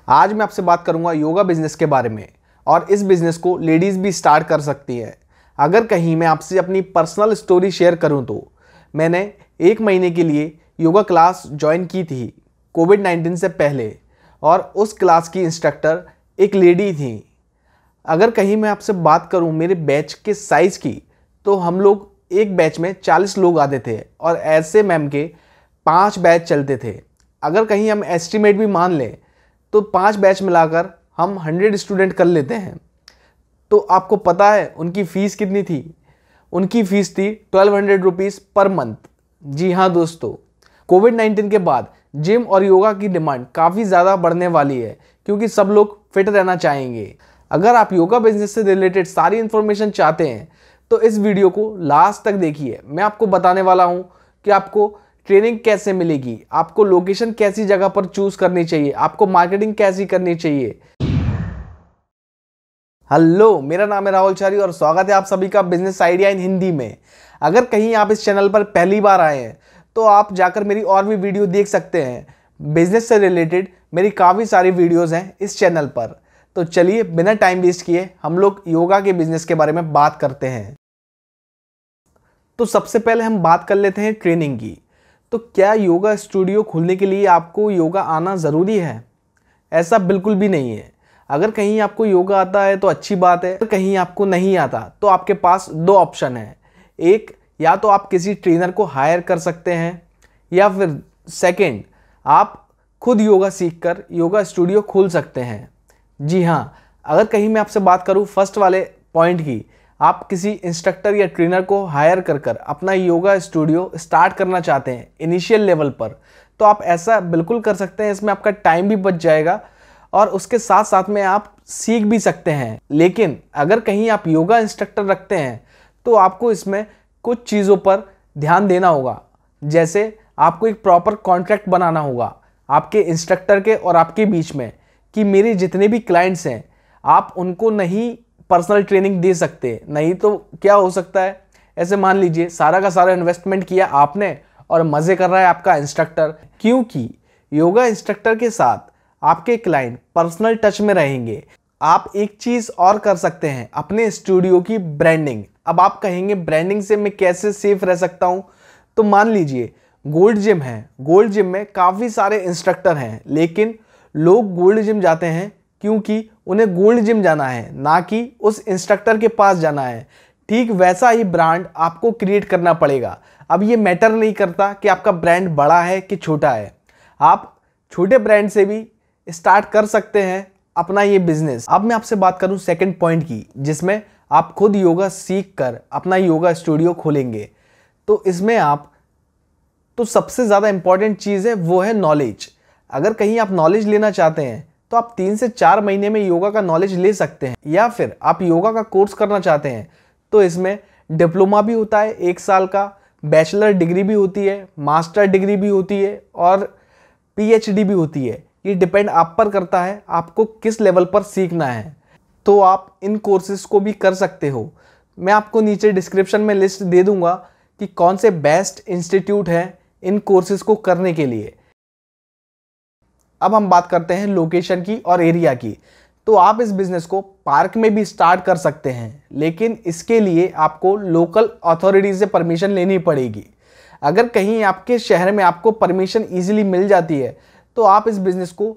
आज मैं आपसे बात करूंगा योगा बिजनेस के बारे में और इस बिजनेस को लेडीज़ भी स्टार्ट कर सकती हैं। अगर कहीं मैं आपसे अपनी पर्सनल स्टोरी शेयर करूं तो मैंने 1 महीने के लिए योगा क्लास ज्वाइन की थी कोविड-19 से पहले और उस क्लास की इंस्ट्रक्टर एक लेडी थी। अगर कहीं मैं आपसे बात करूं मेरे बैच के साइज़ की तो हम लोग एक बैच में 40 लोग आते थे और ऐसे मैम के 5 बैच चलते थे। अगर कहीं हम एस्टिमेट भी मान लें तो 5 बैच मिलाकर हम 100 स्टूडेंट कर लेते हैं। तो आपको पता है उनकी फ़ीस कितनी थी? उनकी फ़ीस थी 1200 रुपीज़ पर मंथ। जी हाँ दोस्तों, कोविड-19 के बाद जिम और योगा की डिमांड काफ़ी ज़्यादा बढ़ने वाली है क्योंकि सब लोग फिट रहना चाहेंगे। अगर आप योगा बिजनेस से रिलेटेड सारी इन्फॉर्मेशन चाहते हैं तो इस वीडियो को लास्ट तक देखिए। मैं आपको बताने वाला हूँ कि आपको ट्रेनिंग कैसे मिलेगी, आपको लोकेशन कैसी जगह पर चूज करनी चाहिए, आपको मार्केटिंग कैसी करनी चाहिए। हेलो, मेरा नाम है राहुल चारी और स्वागत है आप सभी का बिजनेस आइडिया इन हिंदी में। अगर कहीं आप इस चैनल पर पहली बार आए हैं तो आप जाकर मेरी और भी वीडियो देख सकते हैं। बिजनेस से रिलेटेड मेरी काफ़ी सारी वीडियोज़ हैं इस चैनल पर। तो चलिए बिना टाइम वेस्ट किए हम लोग योगा के बिजनेस के बारे में बात करते हैं। तो सबसे पहले हम बात कर लेते हैं ट्रेनिंग की। तो क्या योगा स्टूडियो खोलने के लिए आपको योगा आना ज़रूरी है? ऐसा बिल्कुल भी नहीं है। अगर कहीं आपको योगा आता है तो अच्छी बात है, अगर कहीं आपको नहीं आता तो आपके पास 2 ऑप्शन है। एक, या तो आप किसी ट्रेनर को हायर कर सकते हैं या फिर सेकंड, आप खुद योगा सीखकर योगा स्टूडियो खोल सकते हैं। जी हाँ, अगर कहीं मैं आपसे बात करूँ फर्स्ट वाले पॉइंट की, आप किसी इंस्ट्रक्टर या ट्रेनर को हायर कर अपना योगा स्टूडियो स्टार्ट करना चाहते हैं इनिशियल लेवल पर, तो आप ऐसा बिल्कुल कर सकते हैं। इसमें आपका टाइम भी बच जाएगा और उसके साथ साथ में आप सीख भी सकते हैं। लेकिन अगर कहीं आप योगा इंस्ट्रक्टर रखते हैं तो आपको इसमें कुछ चीज़ों पर ध्यान देना होगा। जैसे आपको एक प्रॉपर कॉन्ट्रैक्ट बनाना होगा आपके इंस्ट्रक्टर के और आपके बीच में कि मेरे जितने भी क्लाइंट्स हैं आप उनको नहीं पर्सनल ट्रेनिंग दे सकते। नहीं तो क्या हो सकता है, ऐसे मान लीजिए सारा का सारा इन्वेस्टमेंट किया आपने और मज़े कर रहा है आपका इंस्ट्रक्टर। क्योंकि योगा इंस्ट्रक्टर के साथ आपके क्लाइंट पर्सनल टच में रहेंगे। आप एक चीज़ और कर सकते हैं, अपने स्टूडियो की ब्रांडिंग। अब आप कहेंगे ब्रांडिंग से मैं कैसे सेफ रह सकता हूँ? तो मान लीजिए गोल्ड जिम है, गोल्ड जिम में काफ़ी सारे इंस्ट्रक्टर हैं, लेकिन लोग गोल्ड जिम जाते हैं क्योंकि उन्हें गोल्ड जिम जाना है, ना कि उस इंस्ट्रक्टर के पास जाना है। ठीक वैसा ही ब्रांड आपको क्रिएट करना पड़ेगा। अब ये मैटर नहीं करता कि आपका ब्रांड बड़ा है कि छोटा है, आप छोटे ब्रांड से भी स्टार्ट कर सकते हैं अपना ये बिजनेस। अब मैं आपसे बात करूं सेकंड पॉइंट की, जिसमें आप खुद योगा सीख कर अपना योगा स्टूडियो खोलेंगे। तो इसमें आप तो सबसे ज़्यादा इंपॉर्टेंट चीज़ है वो है नॉलेज। अगर कहीं आप नॉलेज लेना चाहते हैं तो आप 3 से 4 महीने में योगा का नॉलेज ले सकते हैं, या फिर आप योगा का कोर्स करना चाहते हैं तो इसमें डिप्लोमा भी होता है 1 साल का, बैचलर डिग्री भी होती है, मास्टर डिग्री भी होती है और पीएचडी भी होती है। ये डिपेंड आप पर करता है आपको किस लेवल पर सीखना है। तो आप इन कोर्सेज को भी कर सकते हो। मैं आपको नीचे डिस्क्रिप्शन में लिस्ट दे दूंगा कि कौन से बेस्ट इंस्टीट्यूट हैं इन कोर्सेज को करने के लिए। अब हम बात करते हैं लोकेशन की और एरिया की। तो आप इस बिज़नेस को पार्क में भी स्टार्ट कर सकते हैं, लेकिन इसके लिए आपको लोकल अथॉरिटी से परमिशन लेनी पड़ेगी। अगर कहीं आपके शहर में आपको परमिशन ईजिली मिल जाती है तो आप इस बिज़नेस को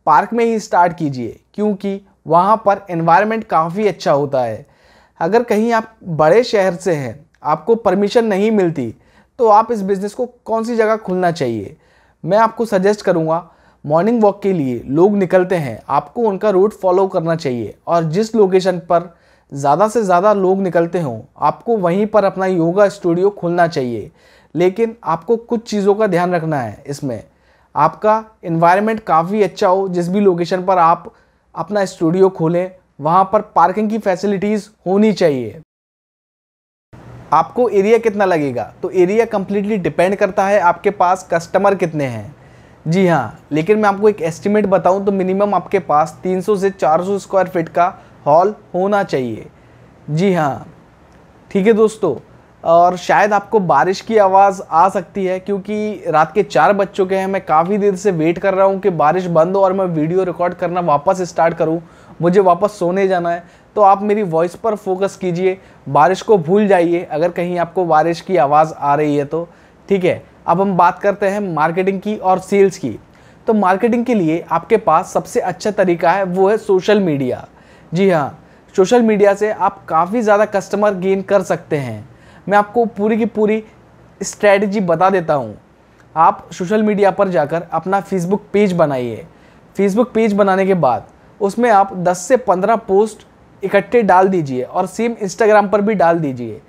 पार्क में ही स्टार्ट कीजिए, क्योंकि वहाँ पर एनवायरनमेंट काफ़ी अच्छा होता है। अगर कहीं आप बड़े शहर से हैं, आपको परमिशन नहीं मिलती, तो आप इस बिज़नेस को कौन सी जगह खोलना चाहिए? मैं आपको सजेस्ट करूँगा, मॉर्निंग वॉक के लिए लोग निकलते हैं, आपको उनका रूट फॉलो करना चाहिए और जिस लोकेशन पर ज़्यादा से ज़्यादा लोग निकलते हों आपको वहीं पर अपना योगा स्टूडियो खोलना चाहिए। लेकिन आपको कुछ चीज़ों का ध्यान रखना है। इसमें आपका एनवायरनमेंट काफ़ी अच्छा हो, जिस भी लोकेशन पर आप अपना स्टूडियो खोलें वहाँ पर पार्किंग की फैसिलिटीज़ होनी चाहिए। आपको एरिया कितना लगेगा? तो एरिया कंप्लीटली डिपेंड करता है आपके पास कस्टमर कितने हैं। जी हाँ, लेकिन मैं आपको एक एस्टिमेट बताऊं तो मिनिमम आपके पास 300 से 400 स्क्वायर फीट का हॉल होना चाहिए। जी हाँ, ठीक है दोस्तों। और शायद आपको बारिश की आवाज़ आ सकती है क्योंकि रात के 4 बज चुके हैं। मैं काफ़ी देर से वेट कर रहा हूँ कि बारिश बंद हो और मैं वीडियो रिकॉर्ड करना वापस स्टार्ट करूँ। मुझे वापस सोने जाना है, तो आप मेरी वॉइस पर फोकस कीजिए, बारिश को भूल जाइए अगर कहीं आपको बारिश की आवाज़ आ रही है तो। ठीक है, अब हम बात करते हैं मार्केटिंग की और सेल्स की। तो मार्केटिंग के लिए आपके पास सबसे अच्छा तरीका है, वो है सोशल मीडिया। जी हाँ, सोशल मीडिया से आप काफ़ी ज़्यादा कस्टमर गेन कर सकते हैं। मैं आपको पूरी की पूरी स्ट्रैटेजी बता देता हूँ। आप सोशल मीडिया पर जाकर अपना फेसबुक पेज बनाइए। फेसबुक पेज बनाने के बाद उसमें आप 10 से 15 पोस्ट इकट्ठे डाल दीजिए और सेम इंस्टाग्राम पर भी डाल दीजिए।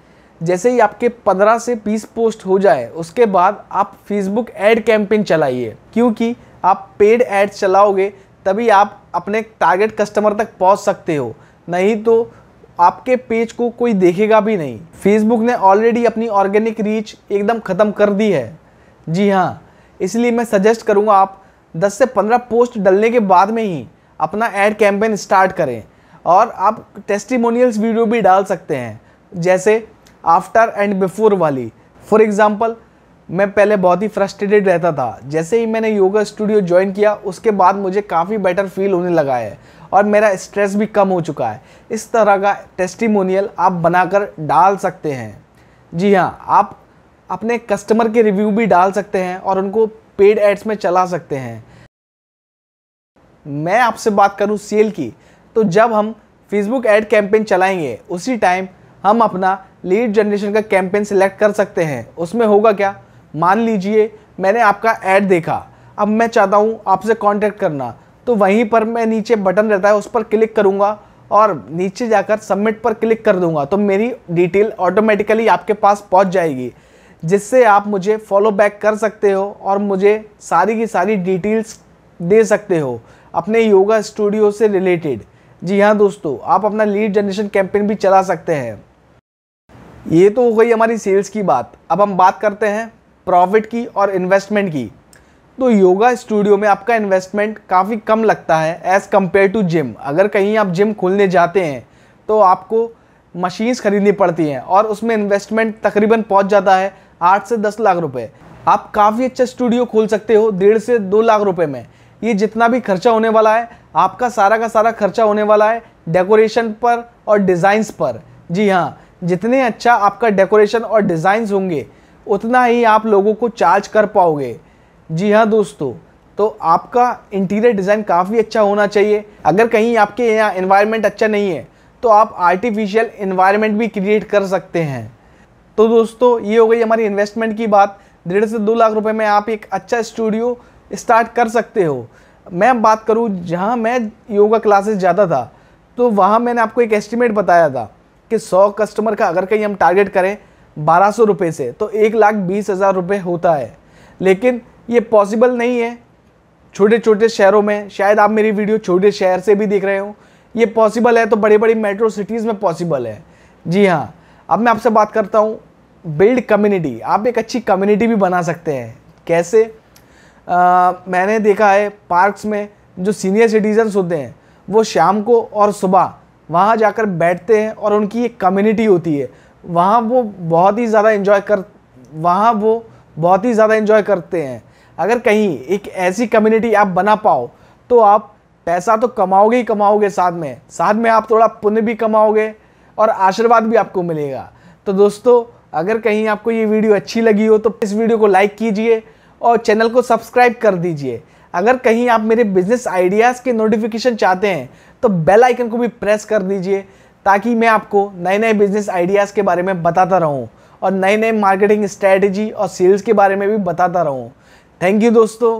जैसे ही आपके 15 से 20 पोस्ट हो जाए उसके बाद आप फेसबुक ऐड कैंपेन चलाइए, क्योंकि आप पेड ऐड चलाओगे तभी आप अपने टारगेट कस्टमर तक पहुंच सकते हो, नहीं तो आपके पेज को कोई देखेगा भी नहीं। फेसबुक ने ऑलरेडी अपनी ऑर्गेनिक रीच एकदम ख़त्म कर दी है। जी हाँ, इसलिए मैं सजेस्ट करूँगा आप 10 से 15 पोस्ट डालने के बाद में ही अपना ऐड कैंपेन स्टार्ट करें। और आप टेस्टिमोनियल्स वीडियो भी डाल सकते हैं, जैसे आफ्टर एंड बिफोर वाली। फॉर एग्ज़ाम्पल, मैं पहले बहुत ही फ्रस्ट्रेटेड रहता था। जैसे ही मैंने योगा स्टूडियो ज्वाइन किया उसके बाद मुझे काफ़ी बेटर फील होने लगा है और मेरा स्ट्रेस भी कम हो चुका है। इस तरह का टेस्टिमोनियल आप बनाकर डाल सकते हैं। जी हाँ, आप अपने कस्टमर के रिव्यू भी डाल सकते हैं और उनको पेड एड्स में चला सकते हैं। मैं आपसे बात करूं सेल की, तो जब हम फेसबुक ऐड कैंपेन चलाएंगे उसी टाइम हम अपना लीड जनरेशन का कैंपेन सिलेक्ट कर सकते हैं। उसमें होगा क्या, मान लीजिए मैंने आपका ऐड देखा, अब मैं चाहता हूं आपसे कांटेक्ट करना, तो वहीं पर मैं नीचे बटन रहता है उस पर क्लिक करूंगा और नीचे जाकर सबमिट पर क्लिक कर दूंगा, तो मेरी डिटेल ऑटोमेटिकली आपके पास पहुंच जाएगी, जिससे आप मुझे फॉलो बैक कर सकते हो और मुझे सारी की सारी डिटेल्स दे सकते हो अपने योगा स्टूडियो से रिलेटेड। जी हाँ दोस्तों, आप अपना लीड जनरेशन कैंपेन भी चला सकते हैं। ये तो हो गई हमारी सेल्स की बात। अब हम बात करते हैं प्रॉफिट की और इन्वेस्टमेंट की। तो योगा स्टूडियो में आपका इन्वेस्टमेंट काफ़ी कम लगता है एज़ कम्पेयर टू जिम। अगर कहीं आप जिम खोलने जाते हैं तो आपको मशीन्स खरीदनी पड़ती हैं और उसमें इन्वेस्टमेंट तकरीबन पहुंच जाता है 8 से 10 लाख रुपए। आप काफ़ी अच्छा स्टूडियो खोल सकते हो 1.5 से 2 लाख रुपए में। ये जितना भी खर्चा होने वाला है, आपका सारा का सारा खर्चा होने वाला है डेकोरेशन पर और डिज़ाइंस पर। जी हाँ, जितने अच्छा आपका डेकोरेशन और डिज़ाइंस होंगे उतना ही आप लोगों को चार्ज कर पाओगे। जी हाँ दोस्तों, तो आपका इंटीरियर डिज़ाइन काफ़ी अच्छा होना चाहिए। अगर कहीं आपके यहाँ एनवायरनमेंट अच्छा नहीं है तो आप आर्टिफिशियल एनवायरनमेंट भी क्रिएट कर सकते हैं। तो दोस्तों, ये हो गई हमारी इन्वेस्टमेंट की बात। 1.5 से 2 लाख रुपए में आप एक अच्छा स्टूडियो स्टार्ट कर सकते हो। मैं बात करूँ जहाँ मैं योगा क्लासेस जाता था, तो वहाँ मैंने आपको एक एस्टिमेट बताया था कि 100 कस्टमर का अगर कहीं हम टारगेट करें 1200 रुपये से, तो 1,20,000 रुपये होता है। लेकिन ये पॉसिबल नहीं है छोटे छोटे शहरों में। शायद आप मेरी वीडियो छोटे शहर से भी देख रहे हो। ये पॉसिबल है तो बड़ी बड़ी मेट्रो सिटीज़ में पॉसिबल है। जी हाँ, अब मैं आपसे बात करता हूँ बिल्ड कम्युनिटी। आप एक अच्छी कम्युनिटी भी बना सकते हैं। कैसे? मैंने देखा है पार्क्स में जो सीनियर सिटीजन्स होते हैं वो शाम को और सुबह वहाँ जाकर बैठते हैं और उनकी एक कम्युनिटी होती है। वहाँ वो बहुत ही ज़्यादा एंजॉय करते हैं। अगर कहीं एक ऐसी कम्युनिटी आप बना पाओ तो आप पैसा तो कमाओगे ही कमाओगे, साथ में आप थोड़ा पुण्य भी कमाओगे और आशीर्वाद भी आपको मिलेगा। तो दोस्तों, अगर कहीं आपको ये वीडियो अच्छी लगी हो तो इस वीडियो को लाइक कीजिए और चैनल को सब्सक्राइब कर दीजिए। अगर कहीं आप मेरे बिजनेस आइडियाज़ के नोटिफिकेशन चाहते हैं तो बेल आइकन को भी प्रेस कर दीजिए, ताकि मैं आपको नए नए बिजनेस आइडियाज़ के बारे में बताता रहूं और नए नए मार्केटिंग स्ट्रैटेजी और सेल्स के बारे में भी बताता रहूं। थैंक यू दोस्तों।